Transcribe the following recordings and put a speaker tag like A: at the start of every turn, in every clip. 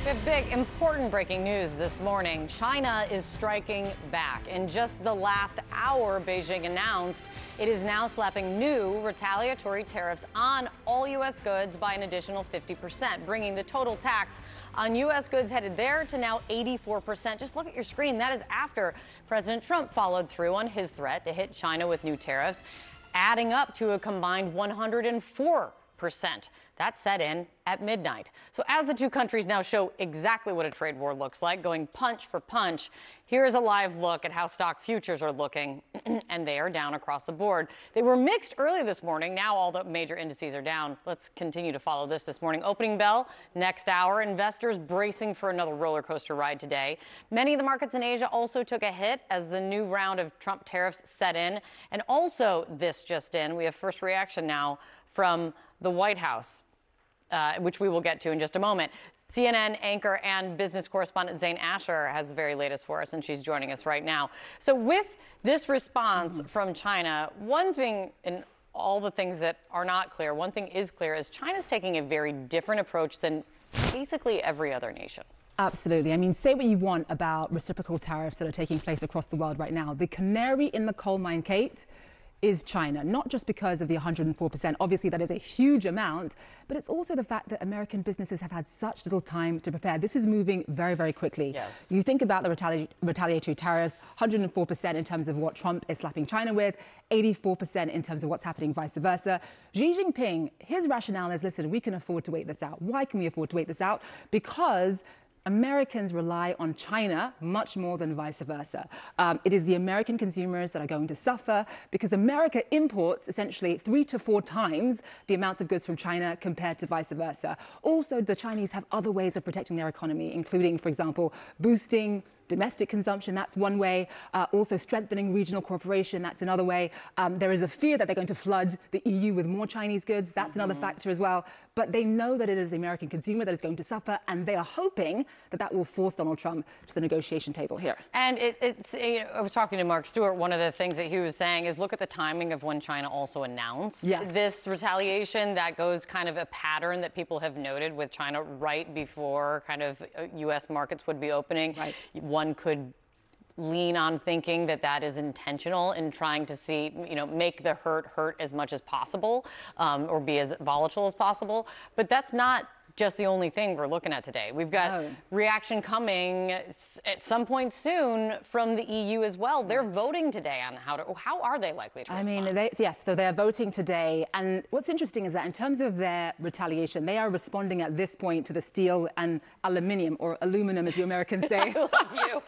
A: We have big, important breaking news this morning. China is striking back. In just the last hour, Beijing announced it is now slapping new retaliatory tariffs on all U.S. goods by an additional 50%, bringing the total tax on U.S. goods headed there to now 84%. Just look at your screen. That is after President Trump followed through on his threat to hit China with new tariffs, adding up to a combined 104%. That set in at midnight. So as the two countries now show exactly what a trade war looks like, going punch for punch, here's a live look at how stock futures are looking, and they are down across the board. They were mixed early this morning. Now all the major indices are down. Let's continue to follow this morning. Opening bell next hour. Investors bracing for another roller coaster ride today. Many of the markets in Asia also took a hit as the new round of Trump tariffs set in. And also this just in, we have first reaction now from the White House, which we will get to in just a moment. CNN anchor and business correspondent Zain Asher has the very latest for us, and she's joining us right now. So with this response from China, one thing in all the things that are not clear, one thing is clear, is China's taking a very different approach than basically every other nation.
B: Absolutely. I mean, say what you want about reciprocal tariffs that are taking place across the world right now. The canary in the coal mine, Kate, is China, not just because of the 104%. Obviously, that is a huge amount, but it's also the fact that American businesses have had such little time to prepare. This is moving very, very quickly.
A: Yes.
B: You think about the retaliatory tariffs, 104% in terms of what Trump is slapping China with, 84% in terms of what's happening vice versa. Xi Jinping, his rationale is, listen, we can afford to wait this out. Why can we afford to wait this out? Because Americans rely on China much more than vice versa. It is the American consumers that are going to suffer because America imports essentially 3 to 4 times the amounts of goods from China compared to vice versa. Also, the Chinese have other ways of protecting their economy, including, for example, boosting domestic consumption. That's one way. Also strengthening regional cooperation. That's another way. There is a fear that they're going to flood the EU with more Chinese goods. That's another factor as well. But they know that it is the American consumer that is going to suffer, and they are hoping that that will force Donald Trump to the negotiation table here.
A: And it's, you know, I was talking to Mark Stewart. One of the things that he was saying is look at the timing of when China also announced this retaliation. That goes kind of a pattern that people have noted with China right before kind of U.S. markets would be opening.
B: Right.
A: One could lean on thinking that that is intentional in trying to see, you know, make the hurt as much as possible, or be as volatile as possible. But that's not just the only thing we're looking at today. We've got reaction coming at some point soon from the EU as well. They're voting today on how are they likely to respond?
B: I mean, yes, so they're voting today. And what's interesting is that in terms of their retaliation, they are responding at this point to the steel and aluminium, or aluminum as you Americans say.
A: I love you.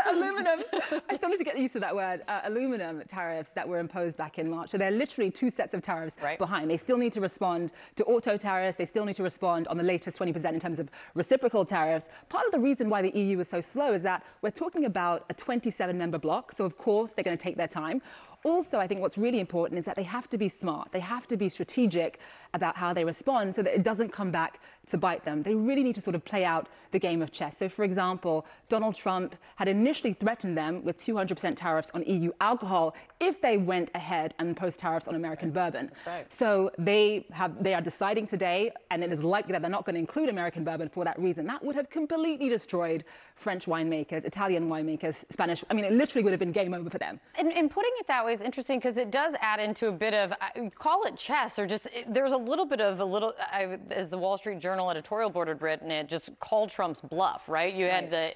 B: Aluminum. I still need to get used to that word. Aluminum tariffs that were imposed back in March. So they're literally 2 sets of tariffs behind. They still need to respond to auto tariffs. They still need to respond on the latest 20% in terms of reciprocal tariffs. Part of the reason why the EU is so slow is that we're talking about a 27-member bloc. So, of course, they're going to take their time. Also, I think what's really important is that they have to be smart. They have to be strategic about how they respond so that it doesn't come back to bite them. They really need to sort of play out the game of chess. So, for example, Donald Trump had initially threatened them with 200% tariffs on EU alcohol if they went ahead and imposed tariffs on American bourbon.
A: That's right.
B: So they are deciding today, and it is likely that they're not going to include American bourbon for that reason. That would have completely destroyed French winemakers, Italian winemakers, Spanish. I mean, it literally would have been game over for them.
A: And putting it that way is interesting because it does add into a bit of, call it chess, or just, there's a little bit of as the Wall Street Journal editorial board had written it, just called Trump's bluff, right? You had the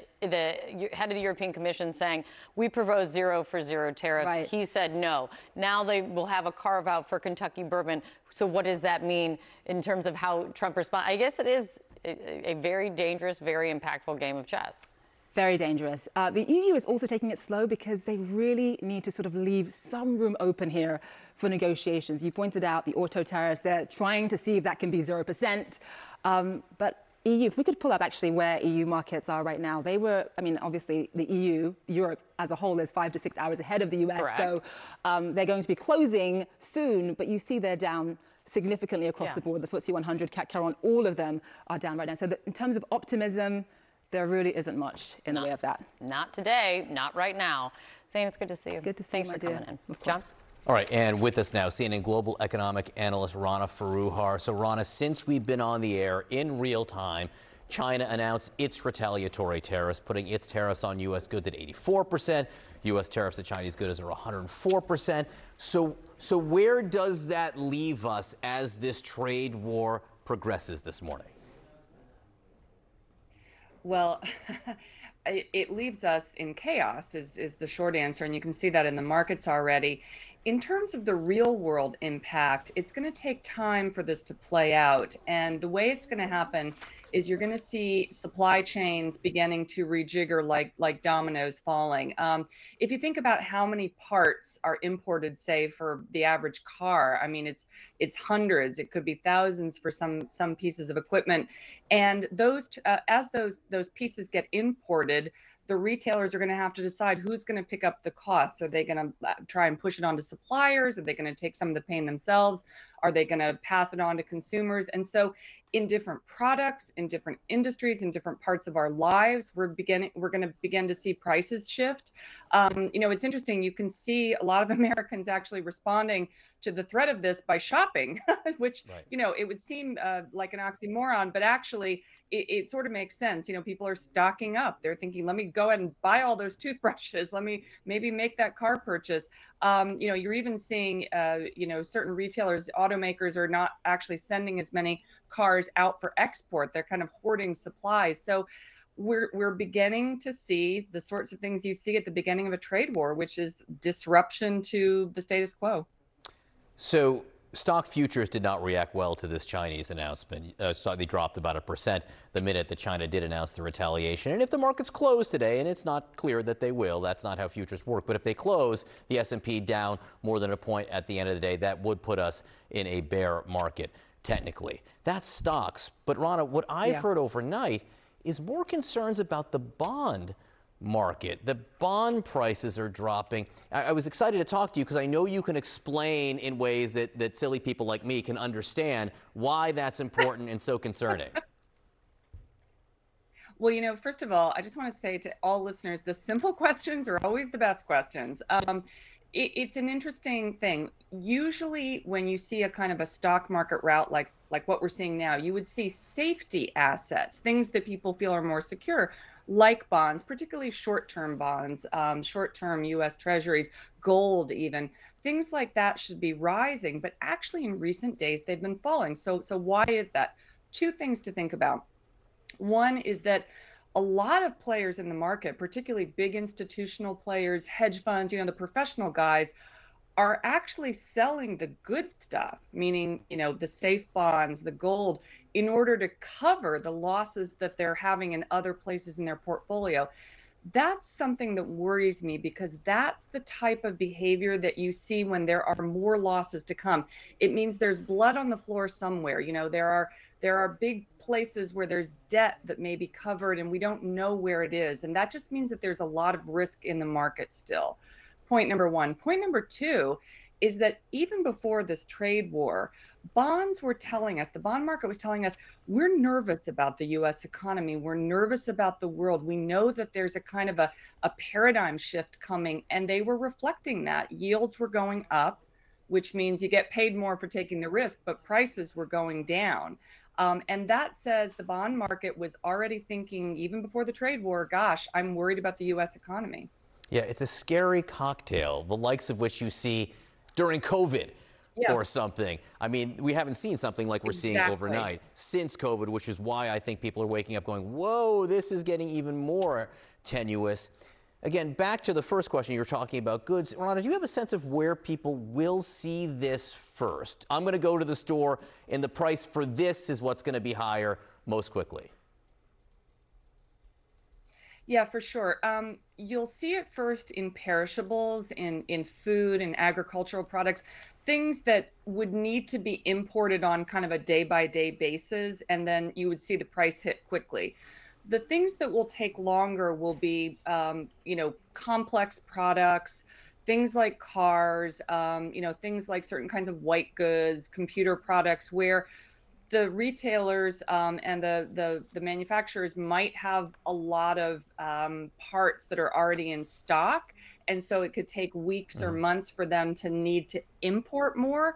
A: head of the European Commission saying, we propose 0 for 0 tariffs.
B: Right.
A: He said no. Now they will have a carve out for Kentucky bourbon. So what does that mean in terms of how Trump responds? I guess it is a very dangerous, very impactful game of chess.
B: Very dangerous. The EU is also taking it slow because they really need to sort of leave some room open here for negotiations. You pointed out the auto tariffs. They're trying to see if that can be 0%. But EU, if we could pull up actually where EU markets are right now, they were, I mean, obviously the EU, Europe as a whole is 5 to 6 hours ahead of the US.
A: Correct.
B: So they're going to be closing soon, but you see they're down significantly across the board. The FTSE 100, CAC 40, all of them are down right now. So in terms of optimism, there really isn't much in the way of that.
A: Not today, not right now. Zain, it's good to see you.
B: Good to see
A: Thanks
B: you,
A: for
B: my
A: coming
B: dear.
A: in. John?
C: All right, and with us now, CNN global economic analyst Rana Foroohar. So, Rana, since we've been on the air in real time, China announced its retaliatory tariffs, putting its tariffs on U.S. goods at 84%. U.S. tariffs at Chinese goods are 104%. So where does that leave us as this trade war progresses this morning?
D: Well, it leaves us in chaos is the short answer, and you can see that in the markets already. In terms of the real world impact, it's going to take time for this to play out. And the way it's going to happen is you're going to see supply chains beginning to rejigger like dominoes falling. If you think about how many parts are imported, say, for the average car, I mean, it's hundreds, it could be thousands for some pieces of equipment. And as those pieces get imported, the retailers are going to have to decide who's going to pick up the costs. Are they going to try and push it on to suppliers? Are they going to take some of the pain themselves? Are they going to pass it on to consumers? And so in different products, in different industries, in different parts of our lives, we're going to begin to see prices shift. It's interesting. You can see a lot of Americans actually responding to the threat of this by shopping, which,
C: Right.
D: it would seem like an oxymoron, but actually it sort of makes sense. People are stocking up. They're thinking, let me go ahead and buy all those toothbrushes. Let me maybe make that car purchase. You're even seeing, certain retailers, automakers are not actually sending as many cars out for export. They're kind of hoarding supplies. So we're beginning to see the sorts of things you see at the beginning of a trade war, which is disruption to the status quo.
C: So stock futures did not react well to this Chinese announcement. They dropped about 1% the minute that China did announce the retaliation. And if the markets close today, and it's not clear that they will, that's not how futures work, but if they close, the S&P down more than a point at the end of the day, that would put us in a bear market, technically. That's stocks. But Rana, what I've heard overnight is more concerns about the bond market. The bond prices are dropping. I was excited to talk to you because I know you can explain in ways that silly people like me can understand why that's important and so concerning.
D: Well, first of all, I just want to say to all listeners, the simple questions are always the best questions. It's an interesting thing. Usually when you see a kind of a stock market rout like what we're seeing now, you would see safety assets, things that people feel are more secure, like bonds, particularly short-term bonds, short-term U.S. treasuries, gold even. Things like that should be rising, but actually in recent days they've been falling. So why is that? Two things to think about. One is that a lot of players in the market, particularly big institutional players, hedge funds, the professional guys, are actually selling the good stuff, meaning, the safe bonds, the gold, in order to cover the losses that they're having in other places in their portfolio. That's something that worries me because that's the type of behavior that you see when there are more losses to come. It means there's blood on the floor somewhere. There are big places where there's debt that may be covered and we don't know where it is. And that just means that there's a lot of risk in the market still. Point number one. Point number two is that even before this trade war, bonds were telling us, the bond market was telling us, we're nervous about the U.S. economy. We're nervous about the world. We know that there's a kind of a paradigm shift coming, and they were reflecting that. Yields were going up, which means you get paid more for taking the risk, but prices were going down. And that says the bond market was already thinking, even before the trade war, gosh, I'm worried about the U.S. economy.
C: Yeah, it's a scary cocktail, the likes of which you see during COVID or something. I mean, we haven't seen something like we're seeing overnight since COVID, which is why I think people are waking up going, whoa, this is getting even more tenuous. Again, back to the first question, you were talking about goods. Rana, do you have a sense of where people will see this first? I'm going to go to the store and the price for this is what's going to be higher most quickly.
D: Yeah, for sure. You'll see it first in perishables, in food and agricultural products, things that would need to be imported on kind of a day-by-day basis, and then you would see the price hit quickly. The things that will take longer will be, complex products, things like cars, things like certain kinds of white goods, computer products, where the retailers and the manufacturers might have a lot of parts that are already in stock. And so it could take weeks or months for them to need to import more.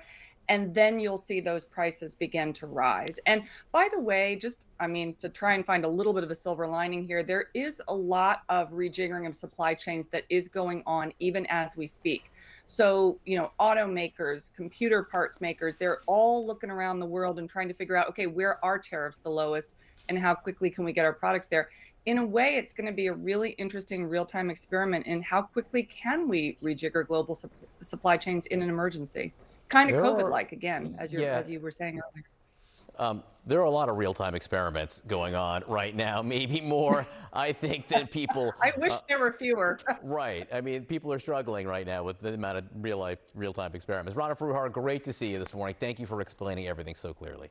D: And then you'll see those prices begin to rise. And by the way, to try and find a little bit of a silver lining here, there is a lot of rejiggering of supply chains that is going on even as we speak. So, automakers, computer parts makers, they're all looking around the world and trying to figure out, okay, where are tariffs the lowest and how quickly can we get our products there? In a way, it's going to be a really interesting real-time experiment in how quickly can we rejigger global supply chains in an emergency. Kind of COVID-like, again, as you were saying earlier.
C: There are a lot of real-time experiments going on right now, maybe more, I think, than people.
D: I wish there were fewer.
C: Right. I mean, people are struggling right now with the amount of real-time experiments. Rana Foroohar, great to see you this morning. Thank you for explaining everything so clearly.